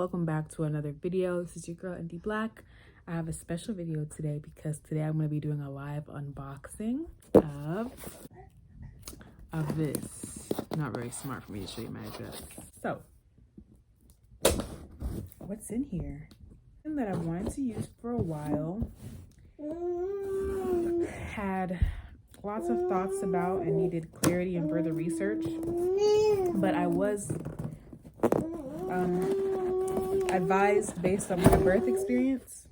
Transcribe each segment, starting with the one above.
welcome back to another video. This is your girl Indigo Black. I have a special video today because today I'm going to be doing a live unboxing of this. Not very smart for me to show you my address. So, what's in here? Something that I wanted to use for a while. Had lots of thoughts about and needed clarity and further research, but I was advised based on my birth experience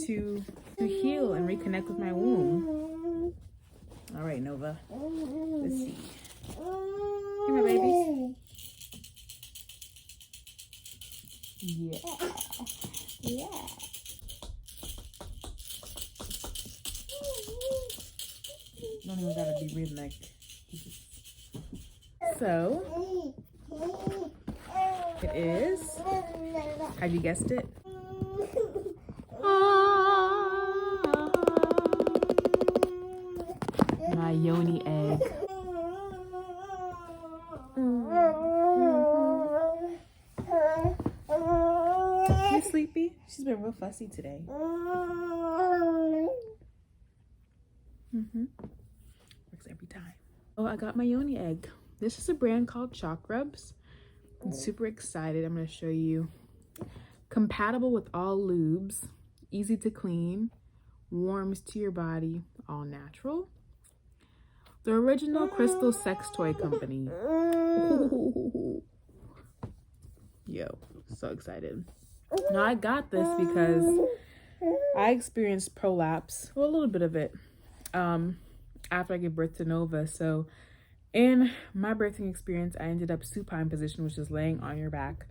to heal and reconnect with my womb. All right, Nova, let's see. Here, my babies. Yeah. Don't even gotta be rhythmic. So it is, have you guessed it? My Yoni egg. You sleepy? She's been real fussy today. Works every time. Oh, I got my Yoni egg. This is a brand called Chakrubs. I'm super excited. I'm going to show you. Compatible with all lubes, easy to clean, warms to your body, all natural. The original crystal sex toy company. Yo, so excited. Now I got this because I experienced prolapse, well, a little bit of it, after I gave birth to Nova. So in my birthing experience, I ended up supine position, which is laying on your back,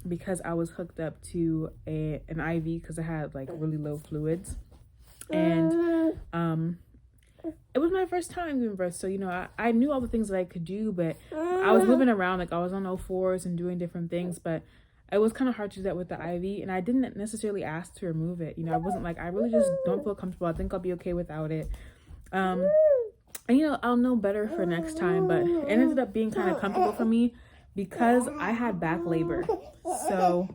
because I was hooked up to an IV because I had like really low fluids. And it was my first time giving birth. So, you know, I knew all the things that I could do, but I was moving around, like I was on O4s and doing different things, but it was kind of hard to do that with the IV. And I didn't necessarily ask to remove it. You know, I wasn't like, I really just don't feel comfortable. I think I'll be okay without it. And, you know, I'll know better for next time, but it ended up being kind of comfortable for me because I had back labor. So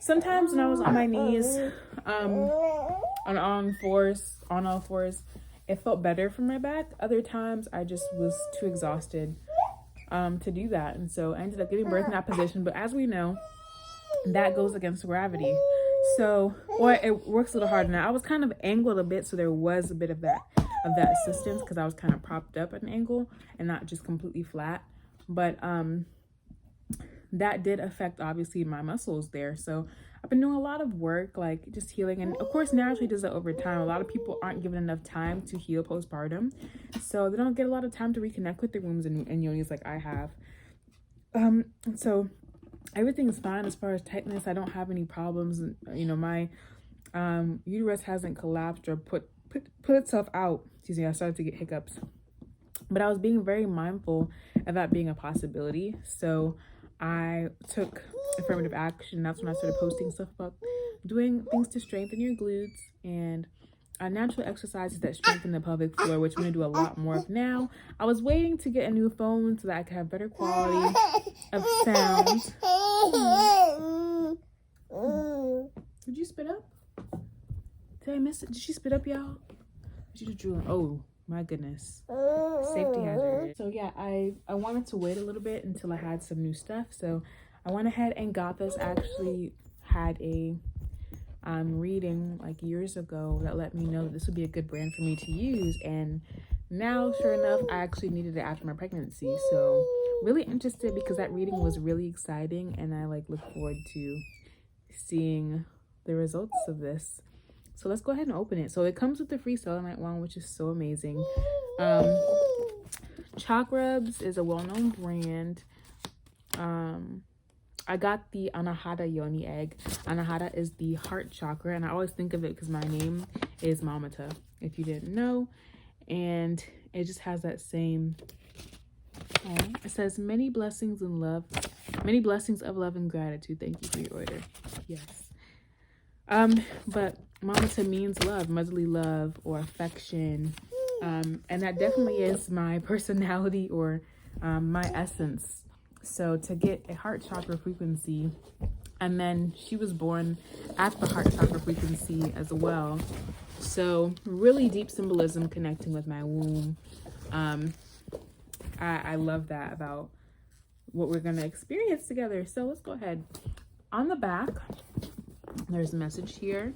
sometimes when I was on my knees, on all fours, it felt better for my back. Other times I just was too exhausted to do that. And so I ended up giving birth in that position. But as we know, that goes against gravity. So, or it works a little harder. Now I was kind of angled a bit, so there was a bit of that assistance because I was kind of propped up at an angle and not just completely flat. But that did affect obviously my muscles there. So I've been doing a lot of work, like just healing, and of course naturally does that over time. A lot of people aren't given enough time to heal postpartum, so they don't get a lot of time to reconnect with their wombs and yonis like I have. So everything is fine as far as tightness. I don't have any problems. You know, my uterus hasn't collapsed or put itself out. Excuse me, I started to get hiccups, but I was being very mindful of that being a possibility. So I took affirmative action. That's when I started posting stuff about doing things to strengthen your glutes and natural exercises that strengthen the pelvic floor, which I'm going to do a lot more of now. I was waiting to get a new phone so that I could have better quality of sound. Did you spit up? Did I miss it? Did she spit up, y'all? She just drew. Oh my goodness, safety hazard. So yeah, I wanted to wait a little bit until I had some new stuff, so I went ahead and got this. I actually had a reading like years ago that let me know that this would be a good brand for me to use, and now sure enough I actually needed it after my pregnancy. So really interested because that reading was really exciting, and I like look forward to seeing the results of this. So let's go ahead and open it. So it comes with the free selenite wand, which is so amazing. Chakrubs is a well-known brand. I got the Anahata Yoni egg. Anahata is the heart chakra, and I always think of it because my name is Mamata, if you didn't know. And it just has that same, it says many blessings of love and gratitude. Thank you for your order. Yes. But Mamata means love, motherly love or affection. And that definitely is my personality or my essence. So to get a heart chakra frequency, and then she was born at the heart chakra frequency as well. So really deep symbolism connecting with my womb. I love that about what we're going to experience together. So let's go ahead. On the back, there's a message here.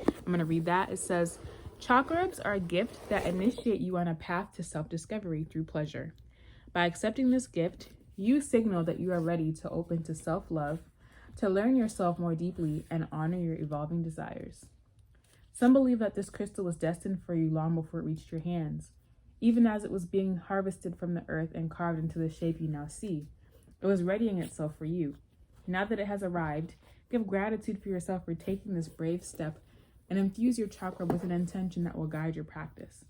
I'm going to read that. It says, Chakrubs are a gift that initiate you on a path to self-discovery through pleasure. By accepting this gift, you signal that you are ready to open to self-love, to learn yourself more deeply, and honor your evolving desires. Some believe that this crystal was destined for you long before it reached your hands. Even as it was being harvested from the earth and carved into the shape you now see, it was readying itself for you. Now that it has arrived, give gratitude for yourself for taking this brave step and infuse your chakra with an intention that will guide your practice.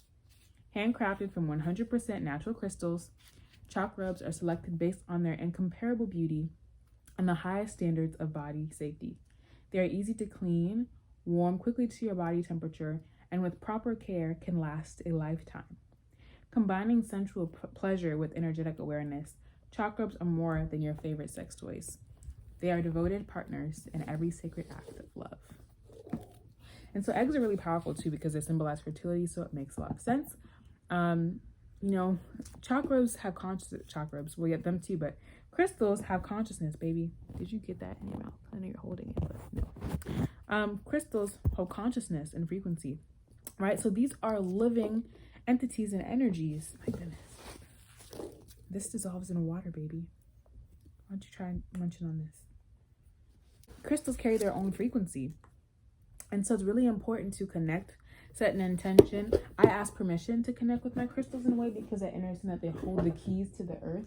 Handcrafted from 100% natural crystals, Chakrubs are selected based on their incomparable beauty and the highest standards of body safety. They are easy to clean, warm quickly to your body temperature, and with proper care can last a lifetime. Combining sensual pleasure with energetic awareness, Chakrubs are more than your favorite sex toys. They are devoted partners in every sacred act of love. And so eggs are really powerful too because they symbolize fertility, so it makes a lot of sense. Chakrubs have consciousness. Chakrubs, we'll get them too, but crystals have consciousness, baby. Did you get that in your mouth? I know you're holding it, but no. Crystals hold consciousness and frequency, right? So these are living entities and energies. My goodness. This dissolves in water, baby. Why don't you try munching on this? Crystals carry their own frequency. And so it's really important to connect, set an intention. I ask permission to connect with my crystals in a way because I understand that they hold the keys to the earth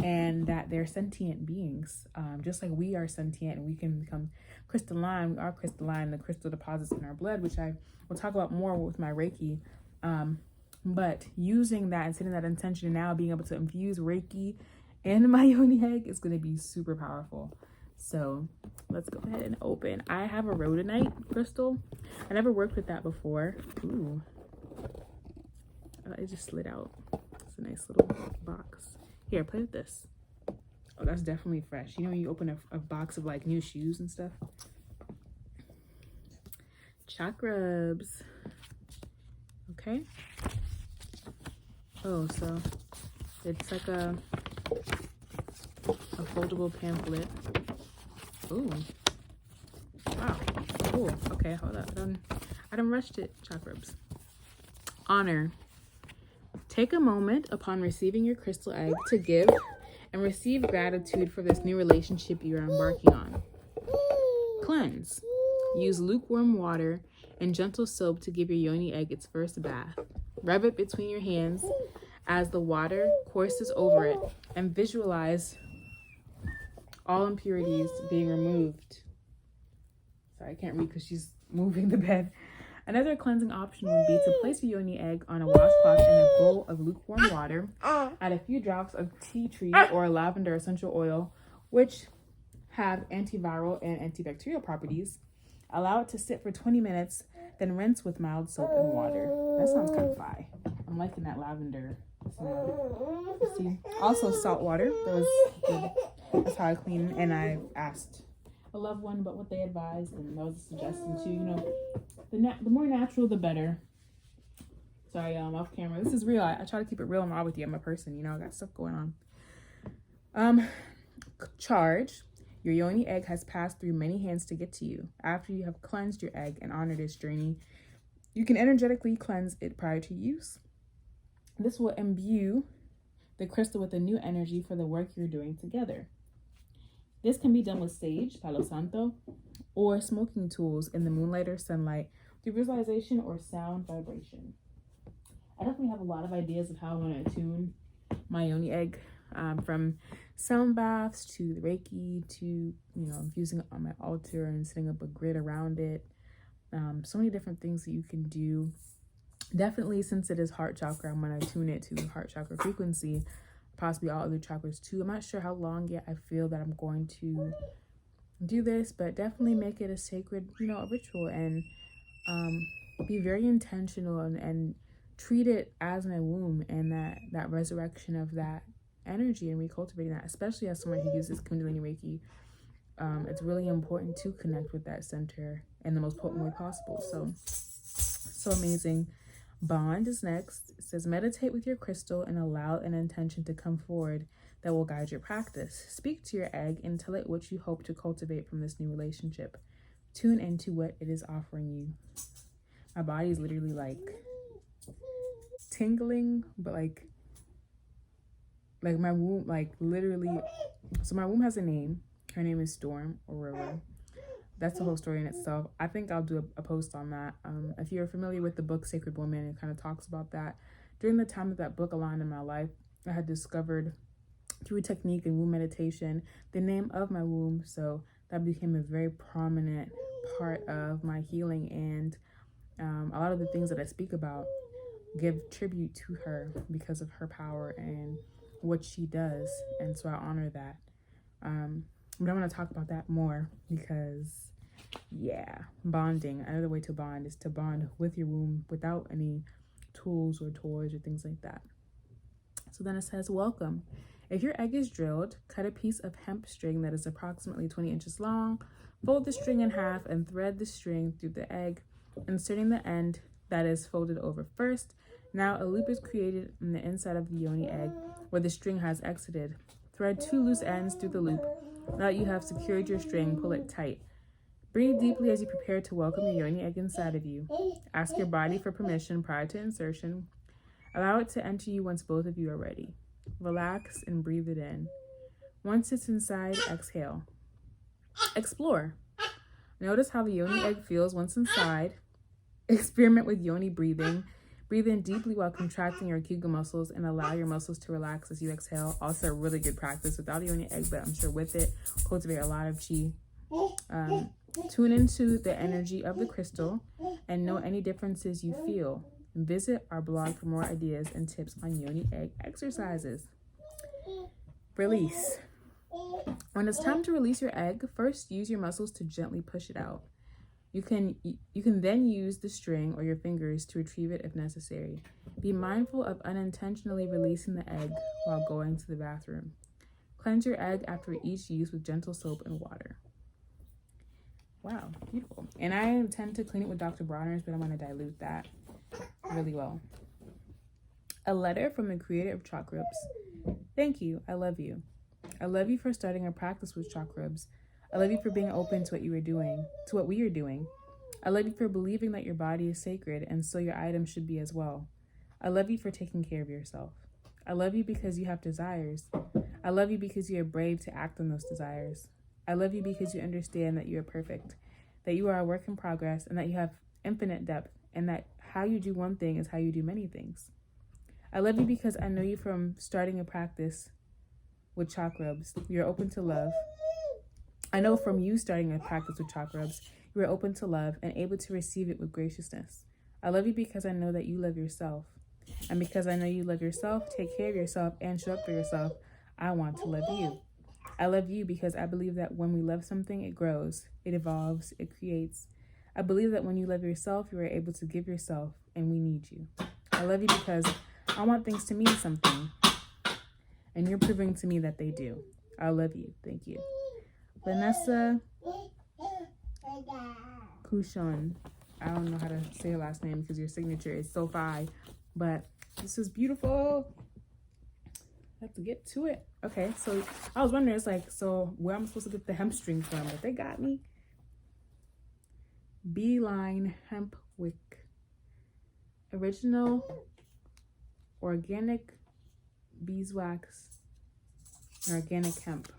and that they're sentient beings. Just like we are sentient and we can become crystalline. We are crystalline, the crystal deposits in our blood, which I will talk about more with my Reiki. But using that and setting that intention and now being able to infuse Reiki in my Yoni egg is going to be super powerful. So let's go ahead and open. I have a rhodonite crystal. I never worked with that before. Ooh. It just slid out. It's a nice little box. Here, play with this. Oh, that's definitely fresh. You know when you open a box of like new shoes and stuff? Chakrubs. Okay. Oh, so it's like a foldable pamphlet. Ooh. Wow. Cool. Okay, hold up. I done rushed it. Chakrubs. Honor. Take a moment upon receiving your crystal egg to give and receive gratitude for this new relationship you are embarking on. Cleanse. Use lukewarm water and gentle soap to give your Yoni egg its first bath. Rub it between your hands as the water courses over it and visualize all impurities being removed. Sorry, I can't read because she's moving the bed. Another cleansing option would be to place your Yoni egg on a washcloth in a bowl of lukewarm water. Add a few drops of tea tree or lavender essential oil, which have antiviral and antibacterial properties. Allow it to sit for 20 minutes, then rinse with mild soap and water. That sounds kind of fire. I'm liking that lavender smell. See, also salt water. That was good. That's how I clean. And I asked a loved one about what they advised, and that was a suggestion too. You know, the more natural, the better. Sorry, off camera. This is real. I try to keep it real and raw with you. I'm a person. You know, I got stuff going on. Charge. Your Yoni egg has passed through many hands to get to you. After you have cleansed your egg and honored its journey, you can energetically cleanse it prior to use. This will imbue the crystal with a new energy for the work you're doing together. This can be done with sage, Palo Santo, or smoking tools in the moonlight or sunlight through visualization or sound vibration. I definitely have a lot of ideas of how I want to attune my Yoni egg. From sound baths to the Reiki to, you know, infusing it on my altar and setting up a grid around it. So many different things that you can do. Definitely, since it is heart chakra, I'm going to tune it to heart chakra frequency, possibly all other chakras too. I'm not sure how long yet I feel that I'm going to do this, but definitely make it a sacred, you know, a ritual, and be very intentional and treat it as my womb and that resurrection of that energy and recultivating that, especially as someone who uses Kundalini Reiki. It's really important to connect with that center in the most potent way possible. So amazing. Bond is next. It says, meditate with your crystal and allow an intention to come forward that will guide your practice. Speak to your egg and tell it what you hope to cultivate from this new relationship. Tune into what it is offering you. My body is literally like tingling, but like my womb, like literally. So my womb has a name. Her name is Storm Aurora. That's the whole story in itself. I think I'll do a post on that. If you're familiar with the book Sacred Woman, it kind of talks about that. During the time that book aligned in my life, I had discovered through technique and womb meditation the name of my womb. So that became a very prominent part of my healing. And a lot of the things that I speak about give tribute to her because of her power and what she does. And so I honor that. But I'm going to talk about that more because, yeah, bonding. Another way to bond is to bond with your womb without any tools or toys or things like that. So then it says, welcome. If your egg is drilled, cut a piece of hemp string that is approximately 20 inches long, fold the string in half and thread the string through the egg, inserting the end that is folded over first. Now a loop is created in the inside of the Yoni egg where the string has exited. Thread 2 loose ends through the loop. Now that you have secured your string, pull it tight. Breathe deeply as you prepare to welcome your Yoni egg inside of you. Ask your body for permission prior to insertion. Allow it to enter you once both of you are ready. Relax and breathe it in. Once it's inside, exhale. Explore. Notice how the Yoni egg feels once inside. Experiment with Yoni breathing. Breathe in deeply while contracting your Kyuga muscles and allow your muscles to relax as you exhale. Also a really good practice without a Yoni egg, but I'm sure with it, cultivate a lot of chi. Tune into the energy of the crystal and know any differences you feel. Visit our blog for more ideas and tips on Yoni egg exercises. Release. When it's time to release your egg, first use your muscles to gently push it out. You can then use the string or your fingers to retrieve it if necessary. Be mindful of unintentionally releasing the egg while going to the bathroom. Cleanse your egg after each use with gentle soap and water. Wow, beautiful. And I intend to clean it with Dr. Bronner's, but I'm going to dilute that really well. A letter from the creator of Chakrubs. Thank you. I love you. I love you for starting a practice with Chakrubs. I love you for being open to what we are doing. I love you for believing that your body is sacred and so your items should be as well. I love you for taking care of yourself. I love you because you have desires. I love you because you are brave to act on those desires. I love you because you understand that you are perfect, that you are a work in progress, and that you have infinite depth, and that how you do one thing is how you do many things. I love you because I know you from starting a practice with Chakrubs. You're open to love. I know from you starting a practice with Chakrubs, you are open to love and able to receive it with graciousness. I love you because I know that you love yourself. And because I know you love yourself, take care of yourself, and show up for yourself, I want to love you. I love you because I believe that when we love something, it grows, it evolves, it creates. I believe that when you love yourself, you are able to give yourself, and we need you. I love you because I want things to mean something, and you're proving to me that they do. I love you. Thank you. Vanessa Kushon. I don't know how to say her last name because your signature is so fine, but this is beautiful. Let's get to it. Okay, so I was wondering, it's like, so where I'm supposed to get the hemp string from, but they got me. Beeline hemp wick. Original organic beeswax and organic hemp.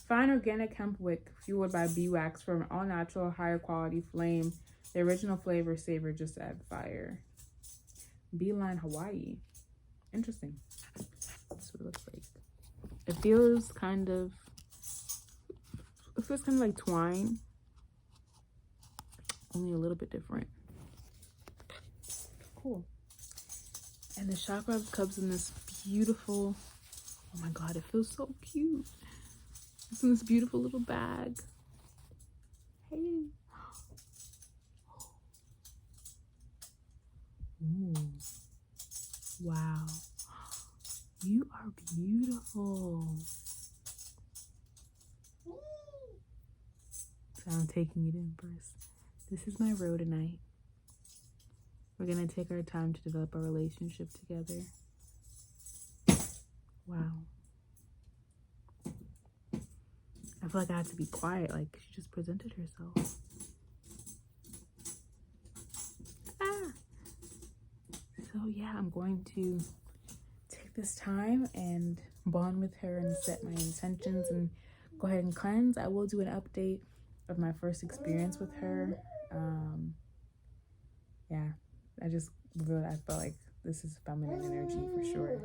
Fine organic hemp wick fueled by bee wax from all natural, higher quality flame. The original flavor savor, just add fire. Beeline Hawaii. Interesting. That's what it looks like. It feels kind of like twine, only a little bit different. Cool. And the Chakrubs comes in this beautiful, oh my god, it feels so cute. It's in this beautiful little bag. Hey. Ooh. Wow. You are beautiful. So I'm taking it in first. This is my rhodonite. We're going to take our time to develop a relationship together. Wow. I feel like I had to be quiet, like she just presented herself. So yeah, I'm going to take this time and bond with her and set my intentions and go ahead and cleanse. I will do an update of my first experience with her. Yeah, I felt like this is feminine energy for sure.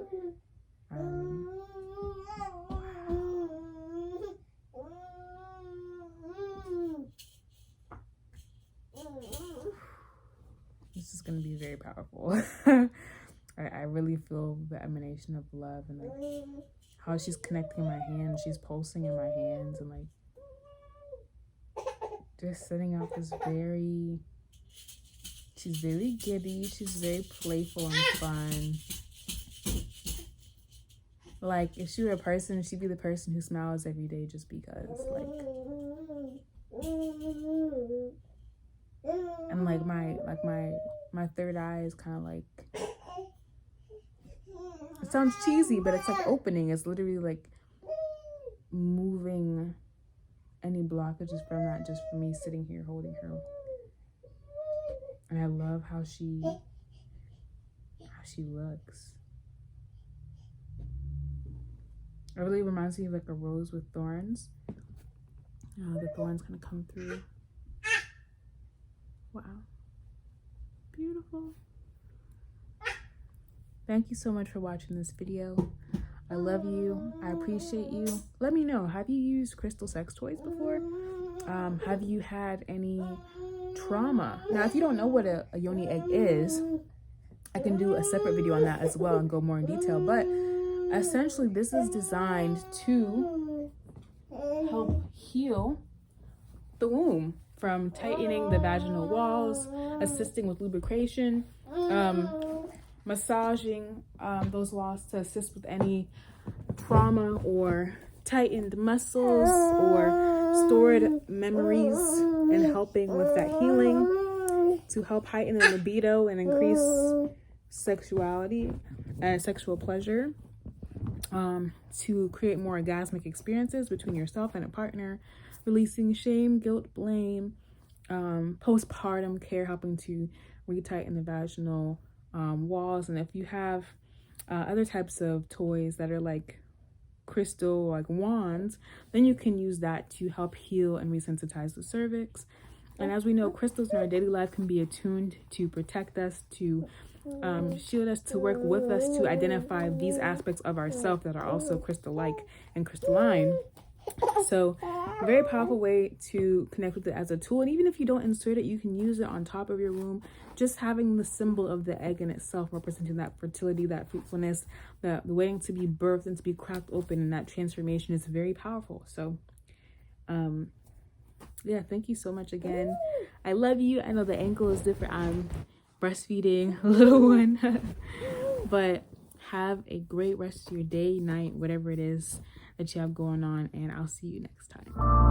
This is going to be very powerful. I really feel the emanation of love and like how she's connecting my hands. She's pulsing in my hands and like just setting out this she's very giddy. She's very playful and fun. Like if she were a person, she'd be the person who smiles every day just because. Like, and like my third eye is kind of like, it sounds cheesy, but it's like opening. It's literally like moving any blockages from that just for me sitting here holding her. And I love how she looks. It really reminds me of like a rose with thorns. The thorns gonna come through. Wow. Beautiful. Thank you so much for watching this video. I love you. I appreciate you. Let me know, have you used crystal sex toys before? Have you had any trauma? Now, if you don't know what a Yoni egg is, I can do a separate video on that as well and go more in detail. But essentially, this is designed to help heal the womb from tightening the vaginal walls, assisting with lubrication, massaging those walls to assist with any trauma or tightened muscles or stored memories, and helping with that healing to help heighten the libido and increase sexuality and sexual pleasure, to create more orgasmic experiences between yourself and a partner, releasing shame, guilt, blame, postpartum care, helping to retighten the vaginal walls. And if you have other types of toys that are like crystal, like wands, then you can use that to help heal and resensitize the cervix. And as we know, crystals in our daily life can be attuned to protect us, to shield us, to work with us, to identify these aspects of ourself that are also crystal-like and crystalline. So a very powerful way to connect with it as a tool. And even if you don't insert it, you can use it on top of your womb. Just having the symbol of the egg in itself, representing that fertility, that fruitfulness, the waiting to be birthed and to be cracked open, and that transformation is very powerful. So yeah, thank you so much again. I love you. I know the ankle is different. I'm breastfeeding a little one. But have a great rest of your day, night, whatever it is that you have going on, and I'll see you next time.